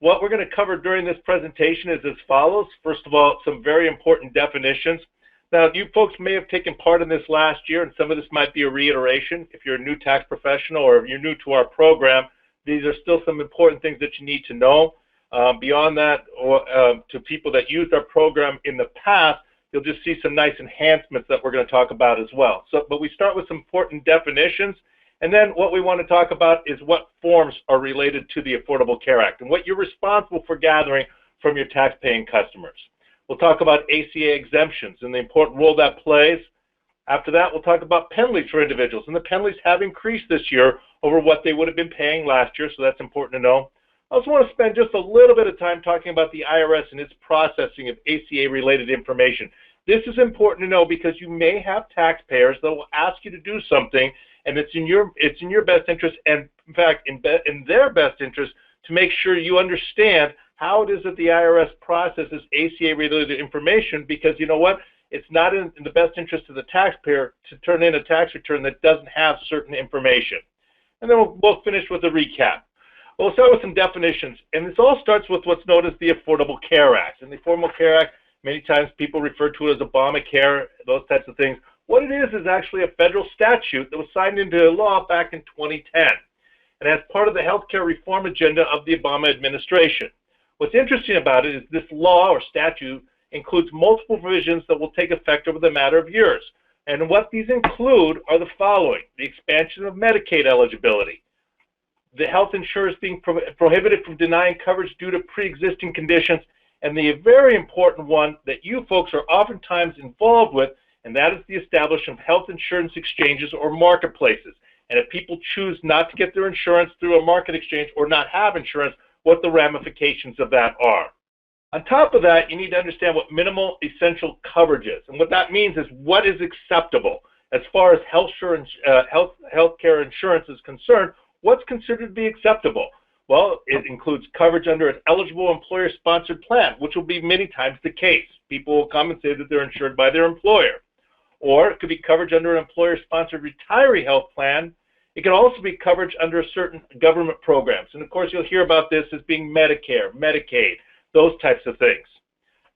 What we're going to cover during this presentation is as follows. First of all, some very important definitions. Now, you folks may have taken part in this last year, and some of this might be a reiteration. If you're a new tax professional or if you're new to our program, these are still some important things that you need to know. Beyond that, to people that used our program in the past, you'll just see some nice enhancements that we're going to talk about as well. But we start with some important definitions, and then what we want to talk about is what forms are related to the Affordable Care Act and what you're responsible for gathering from your tax-paying customers. We'll talk about ACA exemptions and the important role that plays. After that, we'll talk about penalties for individuals, and the penalties have increased this year over what they would have been paying last year, so that's important to know. I also want to spend just a little bit of time talking about the IRS and its processing of ACA-related information. This is important to know because you may have taxpayers that will ask you to do something, and it's in your best interest, and in fact, in their best interest, to make sure you understand how it is that the IRS processes ACA-related information, because you know what? It's not in the best interest of the taxpayer to turn in a tax return that doesn't have certain information. And then we'll finish with a recap. We'll start with some definitions, and this all starts with what's known as the Affordable Care Act. And the Affordable Care Act, many times people refer to it as Obamacare, those types of things. What it is actually a federal statute that was signed into law back in 2010. And as part of the healthcare reform agenda of the Obama administration. What's interesting about it is this law or statute includes multiple provisions that will take effect over the matter of years. And what these include are the following: the expansion of Medicaid eligibility, the health insurers being prohibited from denying coverage due to pre-existing conditions, and the very important one that you folks are oftentimes involved with, and that is the establishment of health insurance exchanges or marketplaces. And if people choose not to get their insurance through a market exchange or not have insurance, what the ramifications of that are. On top of that, you need to understand what minimal essential coverage is. And what that means is what is acceptable as far as healthcare insurance is concerned. What's considered to be acceptable? Well, it includes coverage under an eligible employer-sponsored plan, which will be many times the case. People will come and say that they're insured by their employer. Or it could be coverage under an employer-sponsored retiree health plan. It can also be coverage under certain government programs. And of course, you'll hear about this as being Medicare, Medicaid, those types of things.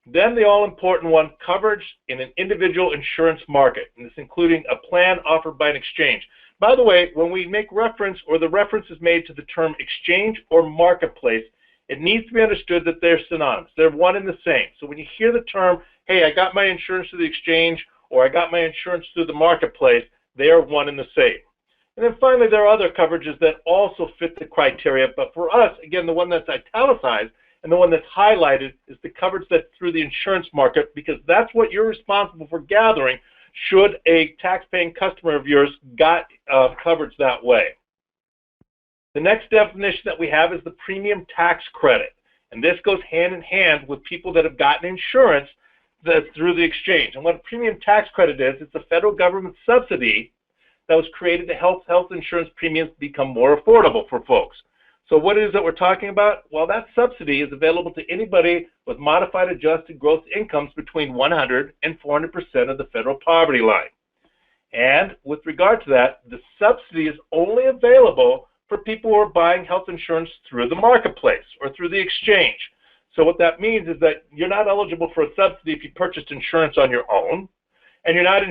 Then the all-important one, coverage in an individual insurance market, and this including a plan offered by an exchange. By the way, when we make reference or the reference is made to the term exchange or marketplace, it needs to be understood that they're synonymous. They're one and the same. So when you hear the term, hey, I got my insurance through the exchange or I got my insurance through the marketplace, they are one and the same. And then finally, there are other coverages that also fit the criteria. But for us, again, the one that's italicized and the one that's highlighted is the coverage that's through the insurance market, because that's what you're responsible for gathering should a tax-paying customer of yours got coverage that way. The next definition that we have is the premium tax credit. And this goes hand in hand with people that have gotten insurance through the exchange. And what a premium tax credit is, it's a federal government subsidy that was created to help health insurance premiums become more affordable for folks. So what it is that we're talking about? Well, that subsidy is available to anybody with modified adjusted gross incomes between 100 and 400% of the federal poverty line. And with regard to that, the subsidy is only available for people who are buying health insurance through the marketplace or through the exchange. So what that means is that you're not eligible for a subsidy if you purchased insurance on your own, and you're not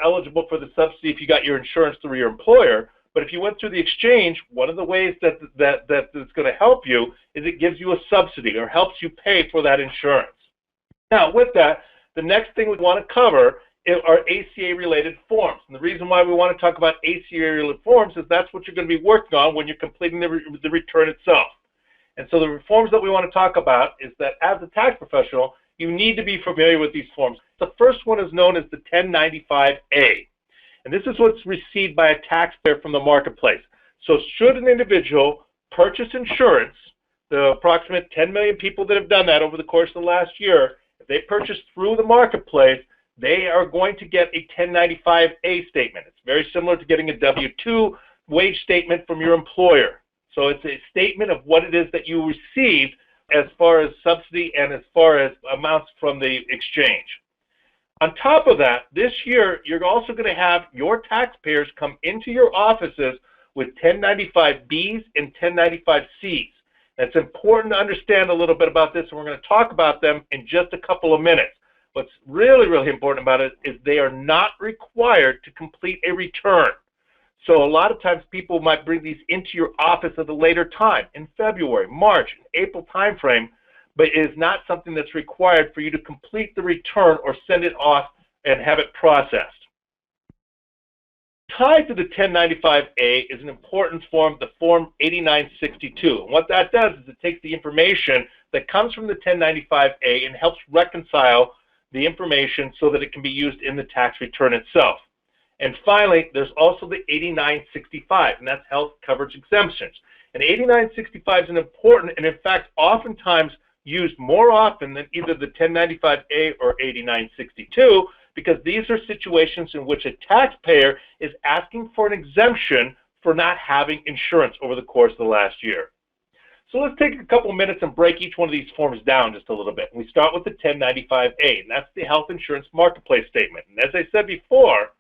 eligible for the subsidy if you got your insurance through your employer. But if you went through the exchange, one of the ways that it's going to help you is it gives you a subsidy or helps you pay for that insurance. Now, with that, the next thing we want to cover are ACA-related forms. And the reason why we want to talk about ACA-related forms is that's what you're going to be working on when you're completing the return itself. And so the forms that we want to talk about is that as a tax professional, you need to be familiar with these forms. The first one is known as the 1095-A. And this is what's received by a taxpayer from the marketplace. So should an individual purchase insurance, the approximate 10 million people that have done that over the course of the last year, if they purchase through the marketplace, they are going to get a 1095-A statement. It's very similar to getting a W-2 wage statement from your employer. So it's a statement of what it is that you received as far as subsidy and as far as amounts from the exchange. On top of that, this year, you're also going to have your taxpayers come into your offices with 1095-Bs and 1095-Cs. It's important to understand a little bit about this, and we're going to talk about them in just a couple of minutes. What's really, really important about it is they are not required to complete a return. So a lot of times people might bring these into your office at a later time, in February, March, April timeframe, but it is not something that's required for you to complete the return or send it off and have it processed. Tied to the 1095-A is an important form, the Form 8962. And what that does is it takes the information that comes from the 1095-A and helps reconcile the information so that it can be used in the tax return itself. And finally, there's also the 8965, and that's health coverage exemptions. And 8965 is an important and, in fact, oftentimes used more often than either the 1095-A or 8962, because these are situations in which a taxpayer is asking for an exemption for not having insurance over the course of the last year. So let's take a couple minutes and break each one of these forms down just a little bit. We start with the 1095-A, and that's the health insurance marketplace statement. And as I said before,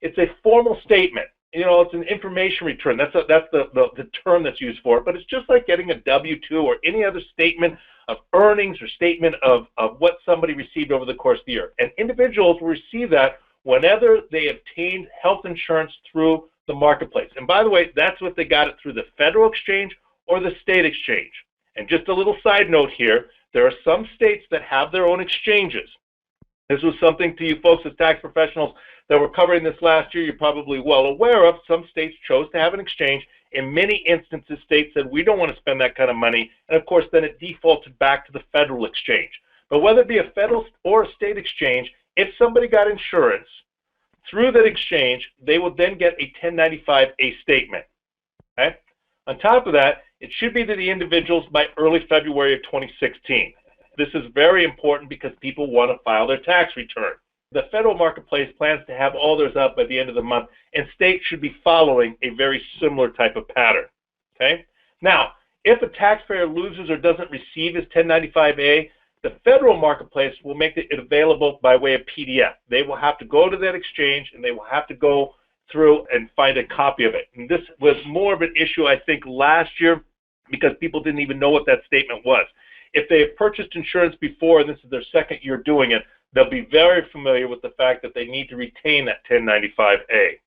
it's a formal statement. You know, it's an information return. That's the term that's used for it, but it's just like getting a W-2 or any other statement of earnings or statement of what somebody received over the course of the year. And individuals will receive that whenever they obtained health insurance through the marketplace. And by the way, that's what they got it through the federal exchange or the state exchange. And just a little side note here, there are some states that have their own exchanges. This was something to you folks as tax professionals that were covering this last year you're probably well aware of. Some states chose to have an exchange. In many instances, states said, we don't want to spend that kind of money. And of course, then it defaulted back to the federal exchange. But whether it be a federal or a state exchange, if somebody got insurance through that exchange, they would then get a 1095-A statement. Okay? On top of that, it should be to the individuals by early February of 2016. This is very important because people want to file their tax return. The federal marketplace plans to have all theirs up by the end of the month, and states should be following a very similar type of pattern. Okay? Now, if a taxpayer loses or doesn't receive his 1095-A, the federal marketplace will make it available by way of PDF. They will have to go to that exchange, and they will have to go through and find a copy of it. And this was more of an issue, I think, last year because people didn't even know what that statement was. If they have purchased insurance before and this is their second year doing it, they'll be very familiar with the fact that they need to retain that 1095-A.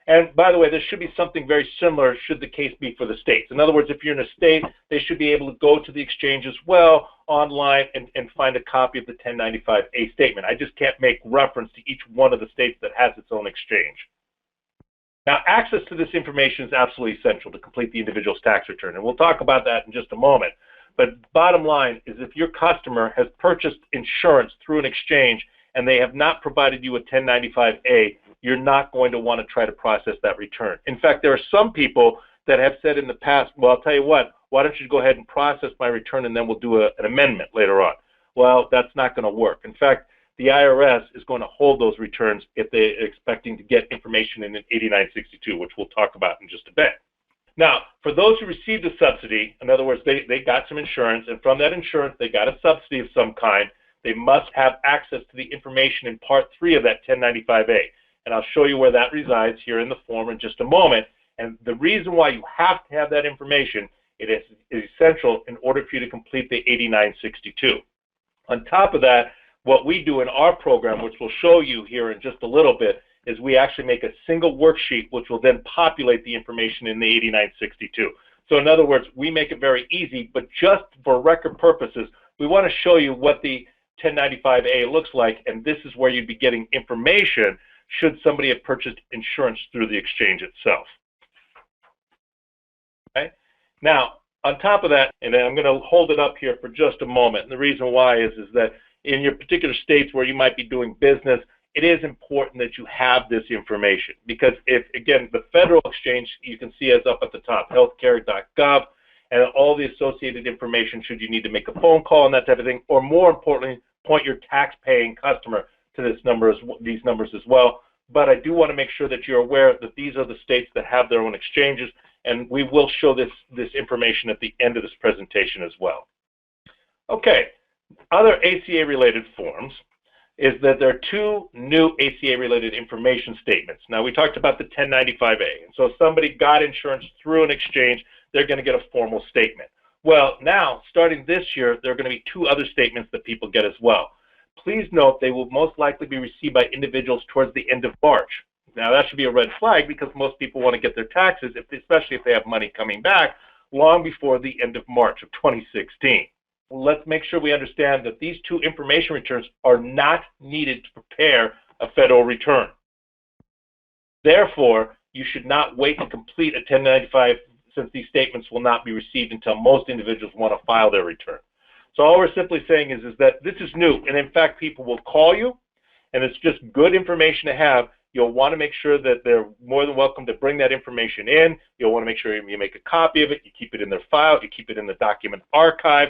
And by the way, there should be something very similar should the case be for the states. In other words, if you're in a state, they should be able to go to the exchange as well online and find a copy of the 1095-A statement. I just can't make reference to each one of the states that has its own exchange. Now, access to this information is absolutely essential to complete the individual's tax return, and we'll talk about that in just a moment. But bottom line is if your customer has purchased insurance through an exchange and they have not provided you a 1095-A, you're not going to want to try to process that return. In fact, there are some people that have said in the past, well, I'll tell you what, why don't you go ahead and process my return and then we'll do an amendment later on. Well, that's not going to work. In fact, the IRS is going to hold those returns if they're expecting to get information in an 8962, which we'll talk about in just a bit. Now, for those who received a subsidy, in other words, they got some insurance, and from that insurance they got a subsidy of some kind, they must have access to the information in Part 3 of that 1095-A. And I'll show you where that resides here in the form in just a moment. And the reason why you have to have that information, it is essential in order for you to complete the 8962. On top of that, what we do in our program, which we'll show you here in just a little bit, is we actually make a single worksheet which will then populate the information in the 8962. So in other words, we make it very easy, but just for record purposes, we want to show you what the 1095-A looks like, and this is where you'd be getting information should somebody have purchased insurance through the exchange itself. Okay? Now, on top of that, and I'm going to hold it up here for just a moment, and the reason why is that in your particular states where you might be doing business, it is important that you have this information because if, again, the federal exchange, you can see as up at the top, healthcare.gov, and all the associated information should you need to make a phone call and that type of thing, or more importantly, point your tax-paying customer to these numbers as well. But I do want to make sure that you're aware that these are the states that have their own exchanges, and we will show this information at the end of this presentation as well. Okay, other ACA-related forms is that there are two new ACA-related information statements. Now, we talked about the 1095-A. And so if somebody got insurance through an exchange, they're going to get a formal statement. Well, now, starting this year, there are going to be 2 other statements that people get as well. Please note they will most likely be received by individuals towards the end of March. Now, that should be a red flag because most people want to get their taxes, especially if they have money coming back, long before the end of March of 2016. Let's make sure we understand that these 2 information returns are not needed to prepare a federal return. Therefore, you should not wait to complete a 1095 since these statements will not be received until most individuals want to file their return. So all we're simply saying is that this is new, and in fact, people will call you, and it's just good information to have. You'll want to make sure that they're more than welcome to bring that information in. You'll want to make sure you make a copy of it, you keep it in their file, you keep it in the document archive.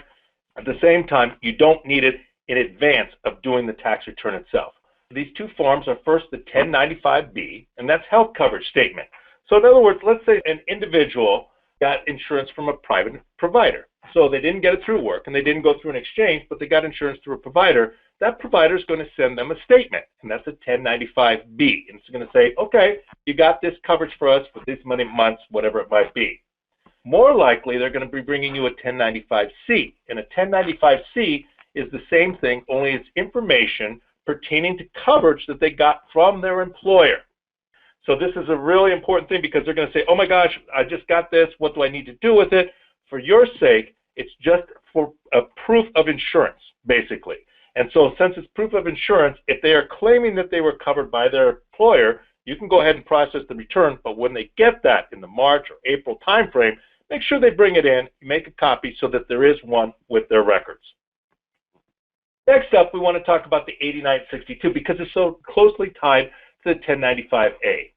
At the same time, you don't need it in advance of doing the tax return itself. These 2 forms are first the 1095B, and that's health coverage statement. So in other words, let's say an individual got insurance from a private provider. So they didn't get it through work and they didn't go through an exchange, but they got insurance through a provider. That provider is going to send them a statement, and that's a 1095B. And it's going to say, okay, you got this coverage for us for this many months, whatever it might be. More likely, they're going to be bringing you a 1095C. And a 1095C is the same thing, only it's information pertaining to coverage that they got from their employer. So this is a really important thing because they're going to say, oh my gosh, I just got this. What do I need to do with it? For your sake, it's just for a proof of insurance, basically. And so since it's proof of insurance, if they are claiming that they were covered by their employer, you can go ahead and process the return. But when they get that in the March or April timeframe, make sure they bring it in, make a copy so that there is one with their records. Next up, we want to talk about the 8962 because it's so closely tied to the 1095A.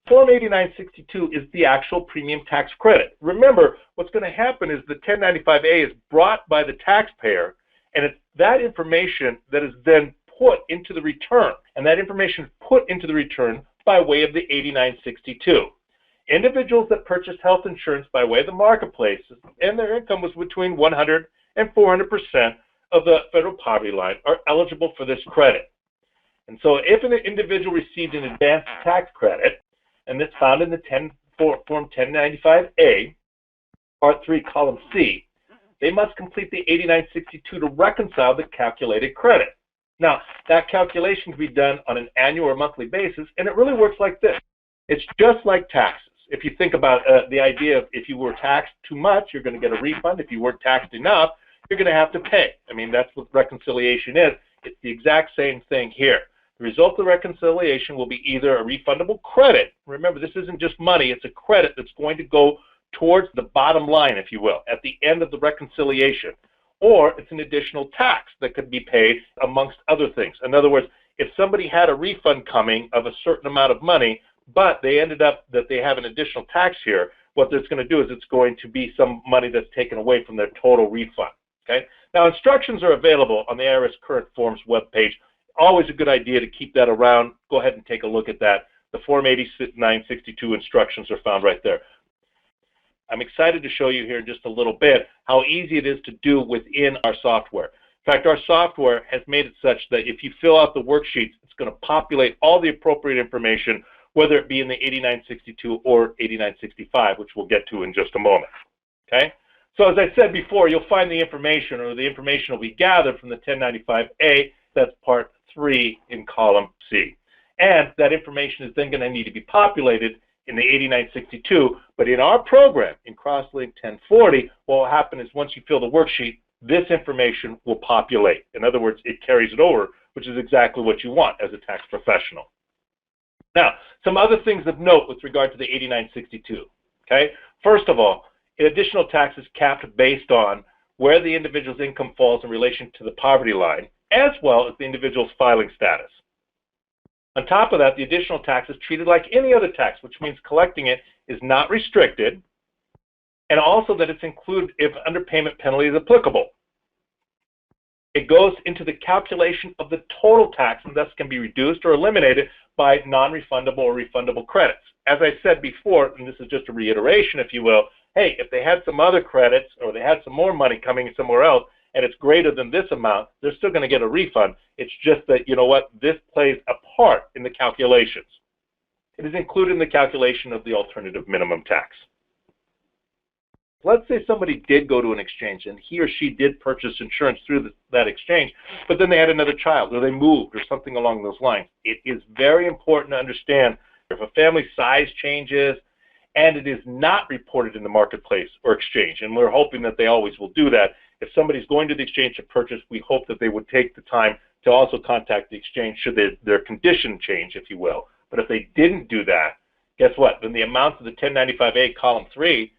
Form 8962 is the actual premium tax credit. Remember, what's going to happen is the 1095A is brought by the taxpayer, and it's that information that is then put into the return. And that information is put into the return by way of the 8962. Individuals that purchase health insurance by way of the marketplace and their income was between 100 and 400% of the federal poverty line are eligible for this credit. And so if an individual received an advanced tax credit, and it's found in the Form 1095A, Part 3, Column C, they must complete the 8962 to reconcile the calculated credit. Now, that calculation can be done on an annual or monthly basis, and it really works like this. It's just like taxes. If you think about the idea of if you were taxed too much, you're going to get a refund. If you weren't taxed enough, you're going to have to pay. I mean, that's what reconciliation is. It's the exact same thing here. The result of the reconciliation will be either a refundable credit. Remember, this isn't just money. It's a credit that's going to go towards the bottom line, if you will, at the end of the reconciliation. Or it's an additional tax that could be paid amongst other things. In other words, if somebody had a refund coming of a certain amount of money, but they ended up that they have an additional tax here, what it's going to do is it's going to be some money that's taken away from their total refund. Okay? Now, instructions are available on the IRS Current Forms webpage. Always a good idea to keep that around. Go ahead and take a look at that. The Form 8962 instructions are found right there. I'm excited to show you here in just a little bit how easy it is to do within our software. In fact, our software has made it such that if you fill out the worksheets, it's going to populate all the appropriate information, whether it be in the 8962 or 8965, which we'll get to in just a moment. Okay? So as I said before, you'll find the information, or the information will be gathered from the 1095A. That's Part 3 in Column C. And that information is then going to need to be populated in the 8962. But in our program, in CrossLink 1040, what will happen is once you fill the worksheet, this information will populate. In other words, it carries it over, which is exactly what you want as a tax professional. Now, some other things of note with regard to the 8962. Okay? First of all, additional tax is capped based on where the individual's income falls in relation to the poverty line, as well as the individual's filing status. On top of that, the additional tax is treated like any other tax, which means collecting it is not restricted, and also that it's included if underpayment penalty is applicable. It goes into the calculation of the total tax and thus can be reduced or eliminated by non-refundable or refundable credits. As I said before, and this is just a reiteration, if you will, hey, if they had some other credits or they had some more money coming somewhere else, and it's greater than this amount, they're still going to get a refund. It's just that, you know what, this plays a part in the calculations. It is included in the calculation of the alternative minimum tax. Let's say somebody did go to an exchange and he or she did purchase insurance through that exchange, but then they had another child or they moved or something along those lines. It is very important to understand if a family size changes and it is not reported in the marketplace or exchange, and we're hoping that they always will do that. If somebody's going to the exchange to purchase, we hope that they would take the time to also contact the exchange should their condition change, if you will. But if they didn't do that, guess what? Then the amounts of the 1095A column 3,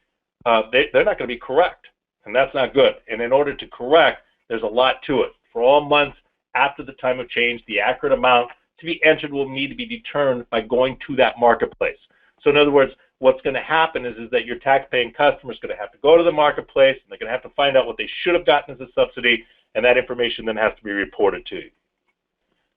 they're not going to be correct, and that's not good. And in order to correct, there's a lot to it. For all months after the time of change, the accurate amount to be entered will need to be determined by going to that marketplace. So in other words, what's going to happen is that your tax-paying customer is going to have to go to the marketplace, and they're going to have to find out what they should have gotten as a subsidy, and that information then has to be reported to you.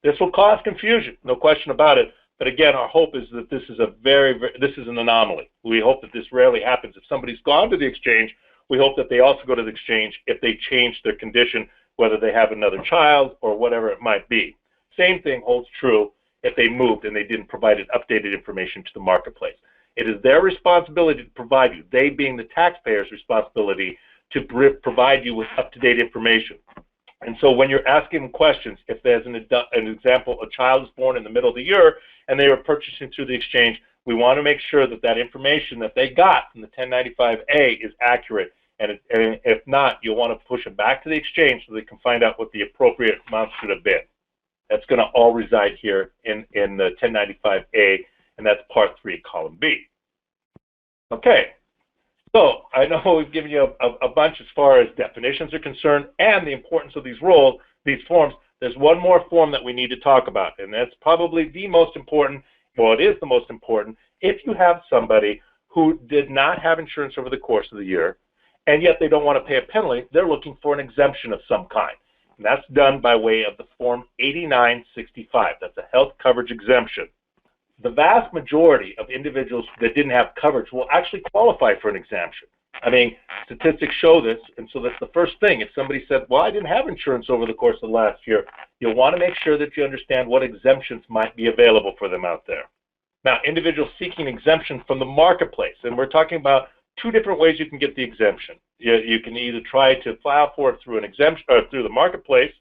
This will cause confusion, no question about it. But again, our hope is that this is this is an anomaly. We hope that this rarely happens. If somebody's gone to the exchange, we hope that they also go to the exchange if they change their condition, whether they have another child or whatever it might be. Same thing holds true if they moved and they didn't provide updated information to the marketplace. It is their responsibility to provide you, they being the taxpayer's responsibility, to provide you with up-to-date information. And so when you're asking questions, if there's an example, a child is born in the middle of the year and they were purchasing through the exchange, we want to make sure that that information that they got from the 1095A is accurate. And if not, you'll want to push them back to the exchange so they can find out what the appropriate amount should have been. That's going to all reside here in the 1095A, and that's Part 3, Column B. Okay. So I know we've given you a bunch as far as definitions are concerned and the importance of these forms. There's one more form that we need to talk about, and that's probably the most important. Well, it is the most important. If you have somebody who did not have insurance over the course of the year, and yet they don't want to pay a penalty, they're looking for an exemption of some kind. And that's done by way of the Form 8965. That's a health coverage exemption. The vast majority of individuals that didn't have coverage will actually qualify for an exemption. I mean, statistics show this, and so that's the first thing. If somebody said, well, I didn't have insurance over the course of the last year, you'll want to make sure that you understand what exemptions might be available for them out there. Now, individuals seeking exemption from the marketplace, and we're talking about two different ways you can get the exemption. You can either try to file for it through an exemption or through the marketplace,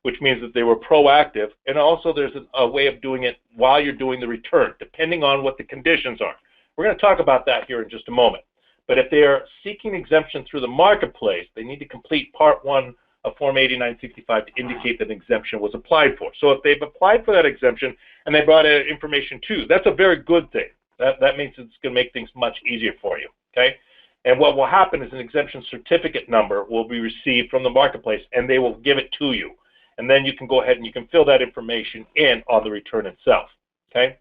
which means that they were proactive, and also there's a way of doing it while you're doing the return, depending on what the conditions are. We're going to talk about that here in just a moment. But if they are seeking exemption through the marketplace, they need to complete Part 1 of Form 8965 to indicate that an exemption was applied for. So if they've applied for that exemption and they brought in information too, that's a very good thing. That means it's going to make things much easier for you, okay? And what will happen is an exemption certificate number will be received from the marketplace, and they will give it to you. And then you can go ahead and you can fill that information in on the return itself, okay?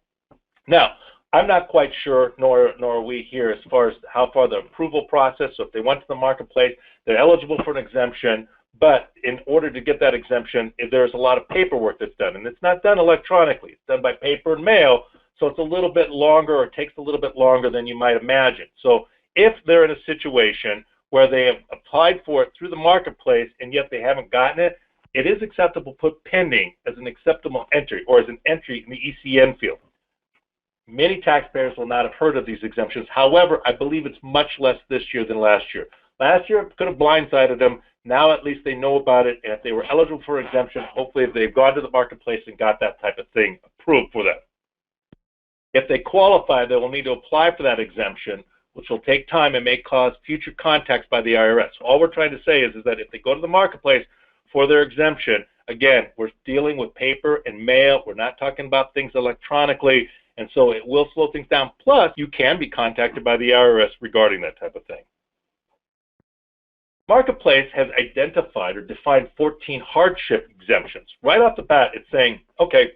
Now, I'm not quite sure, nor are we here, as far as how far the approval process, so if they went to the marketplace, they're eligible for an exemption, but in order to get that exemption, there's a lot of paperwork that's done, and it's not done electronically. It's done by paper and mail, so it's a little bit longer, or it takes a little bit longer than you might imagine. So if they're in a situation where they have applied for it through the marketplace and yet they haven't gotten it, it is acceptable to put pending as an acceptable entry or as an entry in the ECN field. Many taxpayers will not have heard of these exemptions. However, I believe it's much less this year than last year. Last year, it could have blindsided them. Now at least they know about it, and if they were eligible for exemption, hopefully if they've gone to the marketplace and got that type of thing approved for them. If they qualify, they will need to apply for that exemption, which will take time and may cause future contacts by the IRS. All we're trying to say is that if they go to the marketplace for their exemption, again, we're dealing with paper and mail. We're not talking about things electronically, and so it will slow things down. Plus, you can be contacted by the IRS regarding that type of thing. Marketplace has identified or defined 14 hardship exemptions. Right off the bat, it's saying, okay,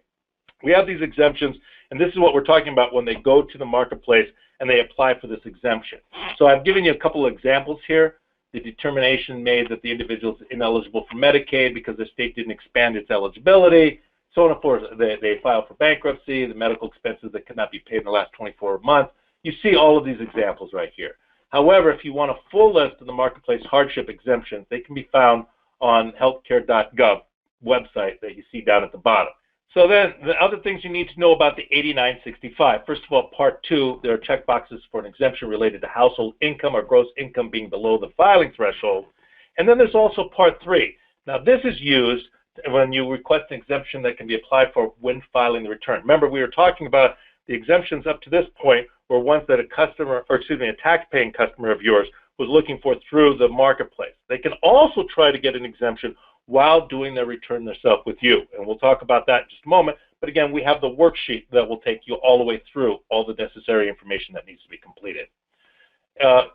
we have these exemptions, and this is what we're talking about when they go to the marketplace and they apply for this exemption. So I've given you a couple of examples here. The determination made that the individual is ineligible for Medicaid because the state didn't expand its eligibility, so on and forth. They filed for bankruptcy, the medical expenses that could not be paid in the last 24 months. You see all of these examples right here. However, if you want a full list of the marketplace hardship exemptions, they can be found on healthcare.gov website that you see down at the bottom. So then the other things you need to know about the 8965. First of all, Part 2, there are checkboxes for an exemption related to household income or gross income being below the filing threshold. And then there's also Part 3. Now this is used when you request an exemption that can be applied for when filing the return. Remember, we were talking about the exemptions up to this point were ones that a customer, or excuse me, a tax-paying customer of yours was looking for through the marketplace. They can also try to get an exemption while doing their return themselves with you. And we'll talk about that in just a moment. But again, we have the worksheet that will take you all the way through all the necessary information that needs to be completed.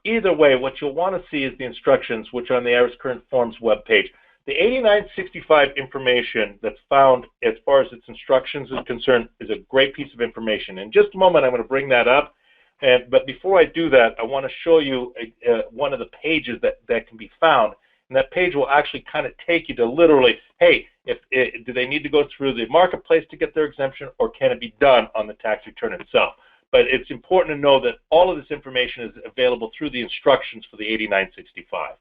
Either way, what you'll want to see is the instructions, which are on the IRS Current Forms webpage. The 8965 information that's found as far as its instructions is concerned is a great piece of information. In just a moment, I'm going to bring that up. But before I do that, I want to show you one of the pages that can be found. And that page will actually kind of take you to literally, hey, do they need to go through the marketplace to get their exemption, or can it be done on the tax return itself? But it's important to know that all of this information is available through the instructions for the 8965.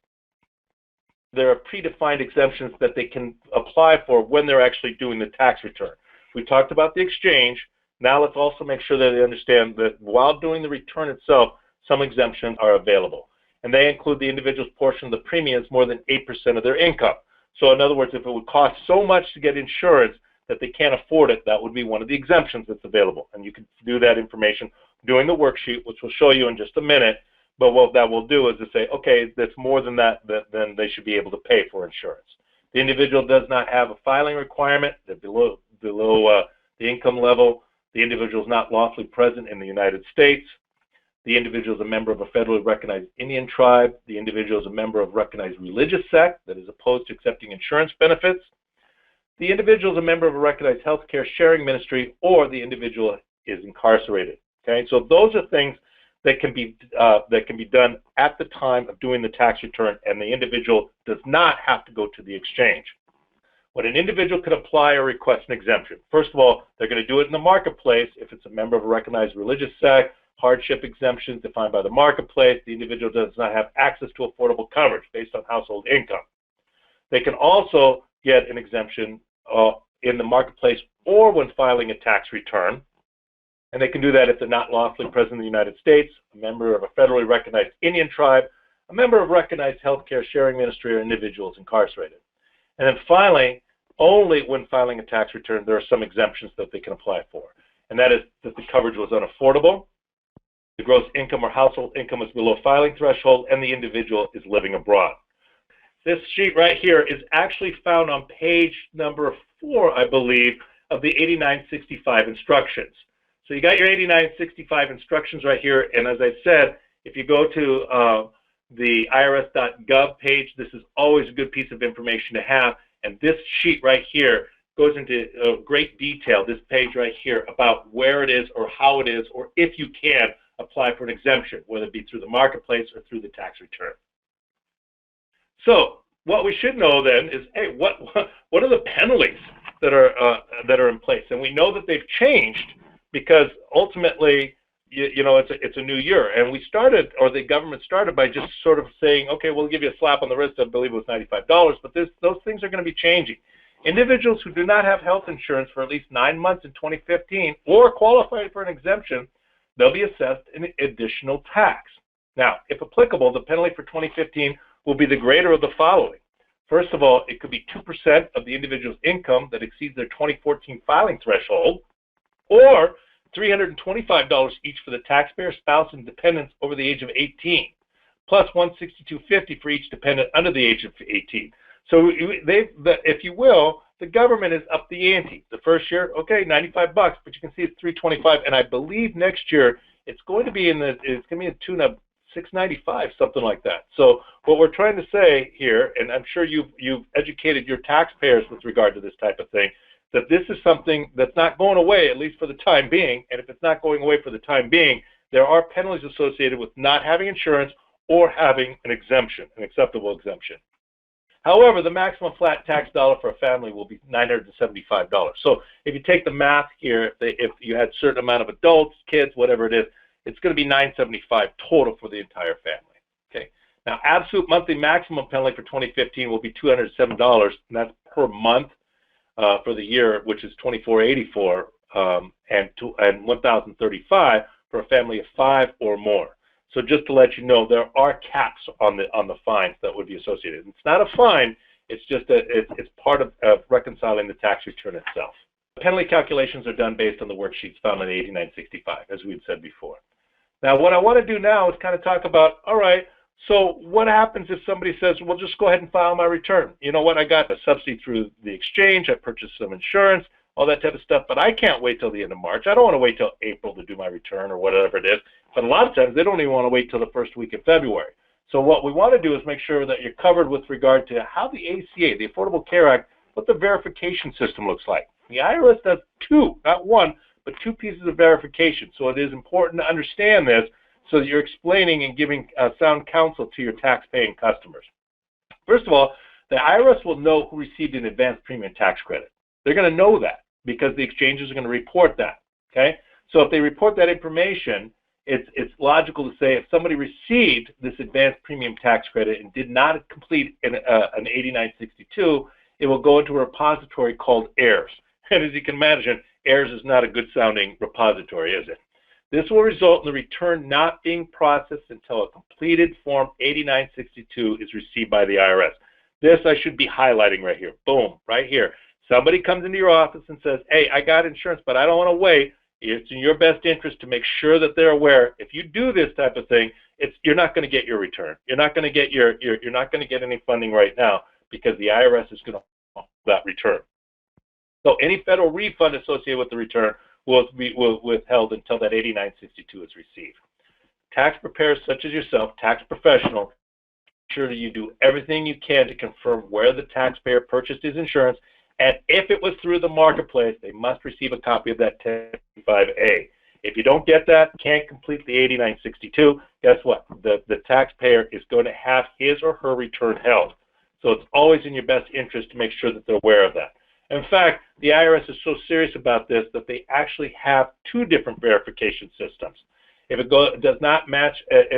There are predefined exemptions that they can apply for when they're actually doing the tax return. We talked about the exchange. Now let's also make sure that they understand that while doing the return itself, some exemptions are available. And they include the individual's portion of the premiums more than 8% of their income. So in other words, if it would cost so much to get insurance that they can't afford it, that would be one of the exemptions that's available. And you can do that information doing the worksheet, which we'll show you in just a minute. But what that will do is to say, okay, that's more than that, then they should be able to pay for insurance. The individual does not have a filing requirement. They're below the income level. The individual is not lawfully present in the United States. The individual is a member of a federally recognized Indian tribe. The individual is a member of a recognized religious sect that is opposed to accepting insurance benefits. The individual is a member of a recognized healthcare sharing ministry, or the individual is incarcerated. Okay, so those are things that can be done at the time of doing the tax return, and the individual does not have to go to the exchange. When an individual can apply or request an exemption, first of all, they're going to do it in the marketplace if it's a member of a recognized religious sect. Hardship exemptions defined by the marketplace. The individual does not have access to affordable coverage based on household income. They can also get an exemption in the marketplace or when filing a tax return. And they can do that if they're not lawfully present in the United States, a member of a federally recognized Indian tribe, a member of a recognized healthcare sharing ministry, or individuals incarcerated. And then finally, only when filing a tax return, there are some exemptions that they can apply for. And that is that the coverage was unaffordable, the gross income or household income is below filing threshold, and the individual is living abroad. This sheet right here is actually found on page number 4, I believe, of the 8965 instructions. So you got your 8965 instructions right here, and as I said, if you go to the irs.gov page, this is always a good piece of information to have, and this sheet right here goes into great detail, this page right here, about where it is or how it is, or if you can apply for an exemption, whether it be through the marketplace or through the tax return. So what we should know then is, hey, what are the penalties that are in place? And we know that they've changed because ultimately, you know, it's a new year, and we started, or the government started by just sort of saying, okay, we'll give you a slap on the wrist. I believe it was $95, but those things are going to be changing. Individuals who do not have health insurance for at least 9 months in 2015 or qualify for an exemption, they'll be assessed an additional tax. Now, if applicable, the penalty for 2015 will be the greater of the following. First of all, it could be 2% of the individual's income that exceeds their 2014 filing threshold, or $325 each for the taxpayer, spouse, and dependents over the age of 18, plus $162.50 for each dependent under the age of 18. So if you will, the government has upped the ante. The first year, okay, $95, but you can see it's $325, and I believe next year it's going to be in the tune of $695, something like that. So what we're trying to say here, and I'm sure you've educated your taxpayers with regard to this type of thing, that this is something that's not going away, at least for the time being. And if it's not going away for the time being, there are penalties associated with not having insurance or having an exemption, an acceptable exemption. However, the maximum flat tax dollar for a family will be $975. So if you take the math here, if you had a certain amount of adults, kids, whatever it is, it's going to be $975 total for the entire family. Okay. Now, absolute monthly maximum penalty for 2015 will be $207, and that's per month. for the year, which is $2,484, and $1,035 for a family of 5 or more. So just to let you know, there are caps on the fines that would be associated. It's not a fine; it's just it's part of reconciling the tax return itself. Penalty calculations are done based on the worksheets found on 8965, as we had said before. Now, what I want to do now is kind of talk about, all right, so what happens if somebody says, well, just go ahead and file my return? You know what, I got a subsidy through the exchange, I purchased some insurance, all that type of stuff, but I can't wait till the end of March. I don't want to wait till April to do my return or whatever it is. But a lot of times, they don't even want to wait till the first week of February. So what we want to do is make sure that you're covered with regard to how the ACA, the Affordable Care Act, what the verification system looks like. The IRS does 2, not 1, but 2 pieces of verification. So it is important to understand this so that you're explaining and giving sound counsel to your tax-paying customers. First of all, the IRS will know who received an advanced premium tax credit. They're going to know that because the exchanges are going to report that. Okay? So if they report that information, it's logical to say if somebody received this advanced premium tax credit and did not complete an 8962, it will go into a repository called AIRS. And as you can imagine, AIRS is not a good sounding repository, is it? This will result in the return not being processed until a completed Form 8962 is received by the IRS. This I should be highlighting right here. Boom, right here. Somebody comes into your office and says, hey, I got insurance, but I don't want to wait. It's in your best interest to make sure that they're aware. If you do this type of thing, you're not going to get your return. You're not going to get you're not going to get any funding right now because the IRS is going to hold that return. So any federal refund associated with the return will be withheld until that 8962 is received. Tax preparers such as yourself, tax professional, ensure that you do everything you can to confirm where the taxpayer purchased his insurance, and if it was through the marketplace, they must receive a copy of that 1095A. If you don't get that, can't complete the 8962, guess what? The taxpayer is going to have his or her return held. So it's always in your best interest to make sure that they're aware of that. In fact, the IRS is so serious about this that they actually have 2 different verification systems. If it does not match,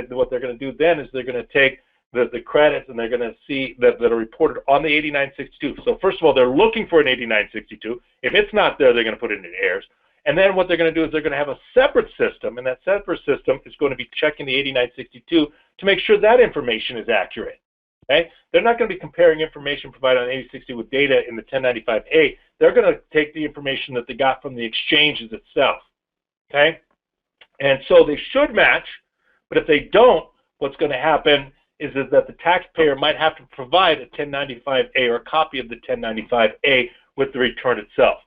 what they're going to do then is they're going to take the credits and they're going to see that are reported on the 8962. So first of all, they're looking for an 8962. If it's not there, they're going to put it in AIRS. And then what they're going to do is they're going to have a separate system, and that separate system is going to be checking the 8962 to make sure that information is accurate. Okay? They're not going to be comparing information provided on 8060 with data in the 1095A. They're going to take the information that they got from the exchanges itself. Okay? And so they should match, but if they don't, what's going to happen is that the taxpayer might have to provide a 1095A or a copy of the 1095A with the return itself.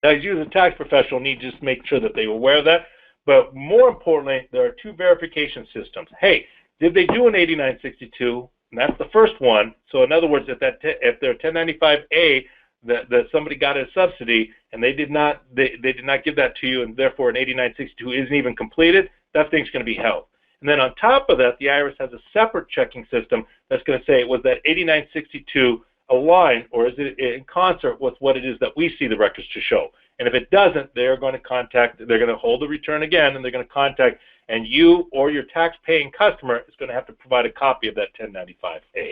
Now, you as a tax professional need to just make sure that they're aware of that, but more importantly, there are 2 verification systems. Hey, did they do an 8962? And that's the first one. So in other words, if their 1095A that somebody got a subsidy and they did not give that to you, and therefore an 8962 isn't even completed, that thing's going to be held. And then on top of that, the IRS has a separate checking system that's going to say, was that 8962 aligned, or is it in concert with what it is that we see the records to show? And if it doesn't, they're going to hold the return again, and they're going to contact, and you or your tax-paying customer is going to have to provide a copy of that 1095A.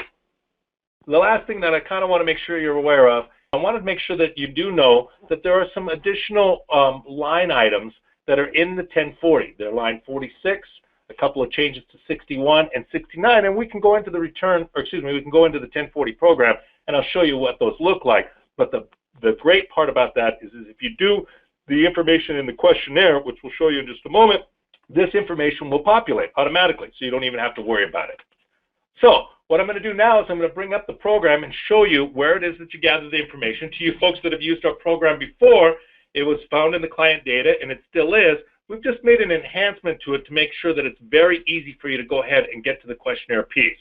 The last thing that I kind of want to make sure you're aware of, I want to make sure that you do know that there are some additional line items that are in the 1040. They're line 46, a couple of changes to 61 and 69, and we can go into the return, or excuse me, we can go into the 1040 program, and I'll show you what those look like. But the great part about that is if you do the information in the questionnaire, which we'll show you in just a moment, this information will populate automatically, so you don't even have to worry about it. So what I'm going to do now is I'm going to bring up the program and show you where it is that you gather the information. To you folks that have used our program before, it was found in the client data, and it still is. We've just made an enhancement to it to make sure that it's very easy for you to go ahead and get to the questionnaire piece.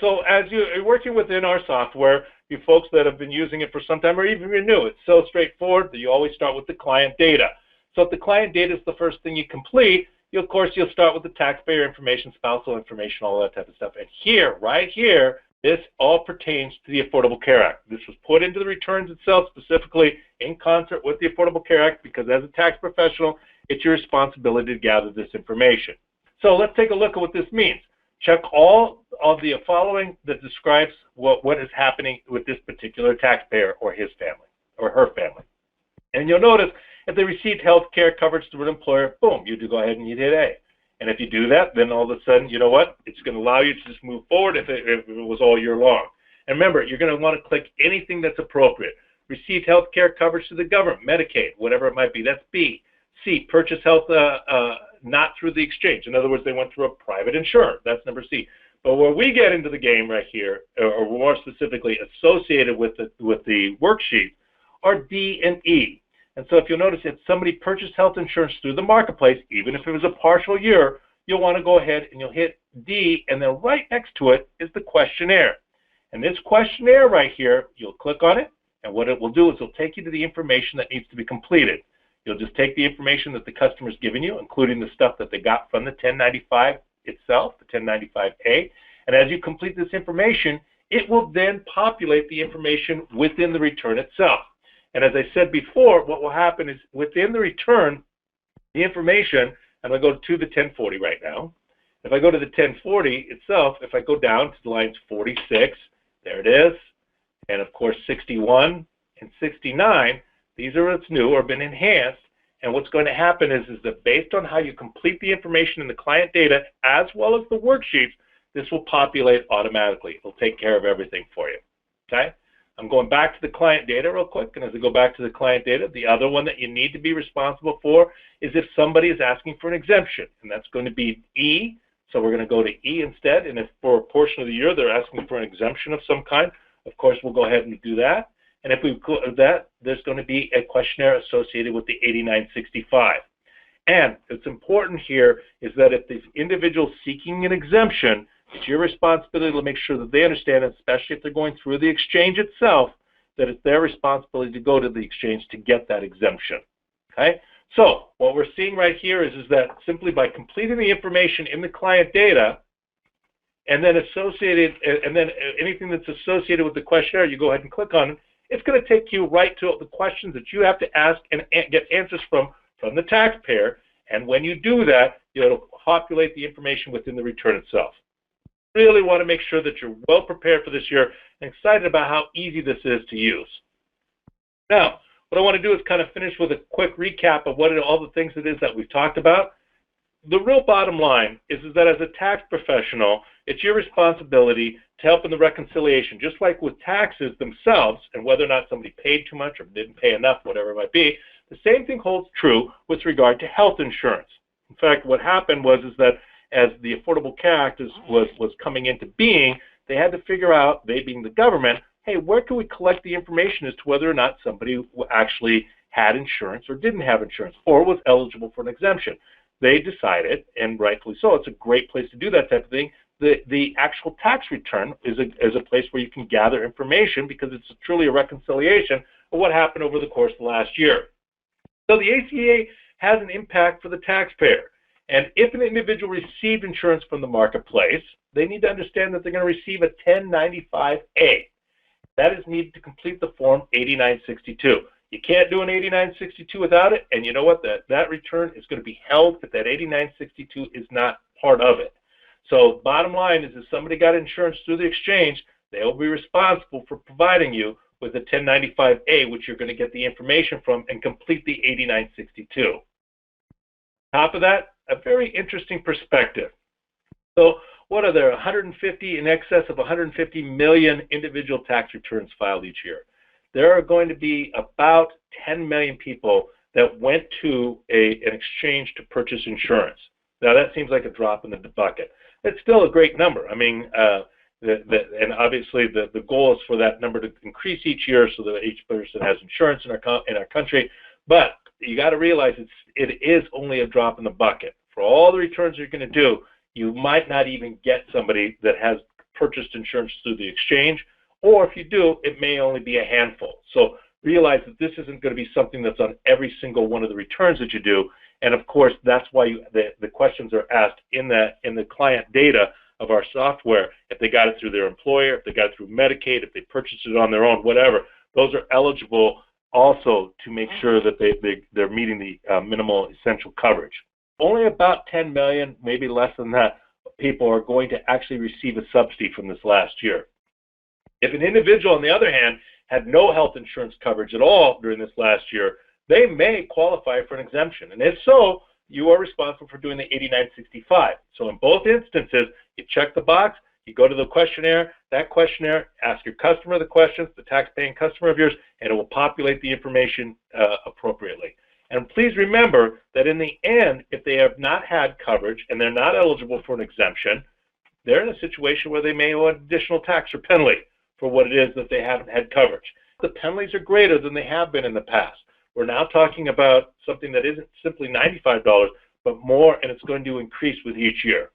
So as you're working within our software, you folks that have been using it for some time, or even you're new, it's so straightforward that you always start with the client data. So if the client data is the first thing you complete, of course, you'll start with the taxpayer information, spousal information, all that type of stuff. And here, right here, this all pertains to the Affordable Care Act. This was put into the returns itself specifically in concert with the Affordable Care Act because as a tax professional, it's your responsibility to gather this information. So let's take a look at what this means. Check all all the following that describes what is happening with this particular taxpayer or his family or her family. And you'll notice if they received health care coverage through an employer, boom, you do go ahead and you hit A. And if you do that, then all of a sudden, you know what? It's going to allow you to just move forward if it was all year long. And remember, you're going to want to click anything that's appropriate. Received health care coverage through the government, Medicaid, whatever it might be. That's B. C, purchase health not through the exchange. In other words, they went through a private insurer. That's number C. But where we get into the game right here, or more specifically associated with the worksheet, are D and E. And so if you'll notice, if somebody purchased health insurance through the marketplace, even if it was a partial year, you'll want to go ahead and you'll hit D, and then right next to it is the questionnaire. And this questionnaire right here, you'll click on it, and what it will do is it'll take you to the information that needs to be completed. You'll just take the information that the customer's given you, including the stuff that they got from the 1095 itself, the 1095A, and as you complete this information, it will then populate the information within the return itself. And as I said before, what will happen is within the return, the information, I'm going to go to the 1040 right now. If I go to the 1040 itself, if I go down to the lines 46, there it is, and of course 61 and 69, these are what's new or been enhanced. And what's going to happen is that based on how you complete the information in the client data as well as the worksheets, this will populate automatically. It'll take care of everything for you. Okay? I'm going back to the client data real quick, and as I go back to the client data, the other one that you need to be responsible for is if somebody is asking for an exemption, and that's going to be E. So we're going to go to E instead, and if for a portion of the year they're asking for an exemption of some kind, of course we'll go ahead and do that. And if we go to that, there's going to be a questionnaire associated with the 8965. And it's important here is that if the individual seeking an exemption, it's your responsibility to make sure that they understand, especially if they're going through the exchange itself, that it's their responsibility to go to the exchange to get that exemption. Okay? So what we're seeing right here is that simply by completing the information in the client data, and then anything that's associated with the questionnaire, you go ahead and click on it. It's going to take you right to the questions that you have to ask and get answers from the taxpayer. And when you do that, it'll populate the information within the return itself. Really want to make sure that you're well prepared for this year and excited about how easy this is to use. Now, what I want to do is kind of finish with a quick recap of all the things it is that we've talked about. The real bottom line is that as a tax professional, it's your responsibility to help in the reconciliation, just like with taxes themselves and whether or not somebody paid too much or didn't pay enough, whatever it might be. The same thing holds true with regard to health insurance. In fact, what happened was that as the Affordable Care Act was coming into being, they had to figure out, they being the government, hey, where can we collect the information as to whether or not somebody actually had insurance or didn't have insurance or was eligible for an exemption. They decided, and rightfully so, it's a great place to do that type of thing. The actual tax return is a place where you can gather information because it's truly a reconciliation of what happened over the course of the last year. So the ACA has an impact for the taxpayer. And if an individual received insurance from the marketplace, they need to understand that they're going to receive a 1095A. That is needed to complete the form 8962. You can't do an 8962 without it, and you know what? That return is going to be held if that 8962 is not part of it. So bottom line is if somebody got insurance through the exchange, they will be responsible for providing you with a 1095A, which you're going to get the information from and complete the 8962. Top of that, a very interesting perspective. So what are there? 150, in excess of 150 million individual tax returns filed each year. There are going to be about 10 million people that went to an exchange to purchase insurance. Now that seems like a drop in the bucket. It's still a great number. I mean, and obviously the goal is for that number to increase each year so that each person has insurance in our country. But you got to realize it is only a drop in the bucket. For all the returns you're going to do, you might not even get somebody that has purchased insurance through the exchange, or if you do, it may only be a handful. So realize that this isn't going to be something that's on every single one of the returns that you do. And of course, that's why the questions are asked in the client data of our software. If they got it through their employer, if they got it through Medicaid, if they purchased it on their own, whatever, those are eligible also to make sure that they're meeting the minimal essential coverage. Only about 10 million, maybe less than that, people are going to actually receive a subsidy from this last year. If an individual, on the other hand, had no health insurance coverage at all during this last year, they may qualify for an exemption. And if so, you are responsible for doing the 8965. So in both instances, you check the box, you go to the questionnaire, that questionnaire, ask your customer the questions, the tax-paying customer of yours, and it will populate the information appropriately. And please remember that in the end, if they have not had coverage and they're not eligible for an exemption, they're in a situation where they may owe an additional tax or penalty for what it is that they haven't had coverage. The penalties are greater than they have been in the past. We're now talking about something that isn't simply $95, but more, and it's going to increase with each year.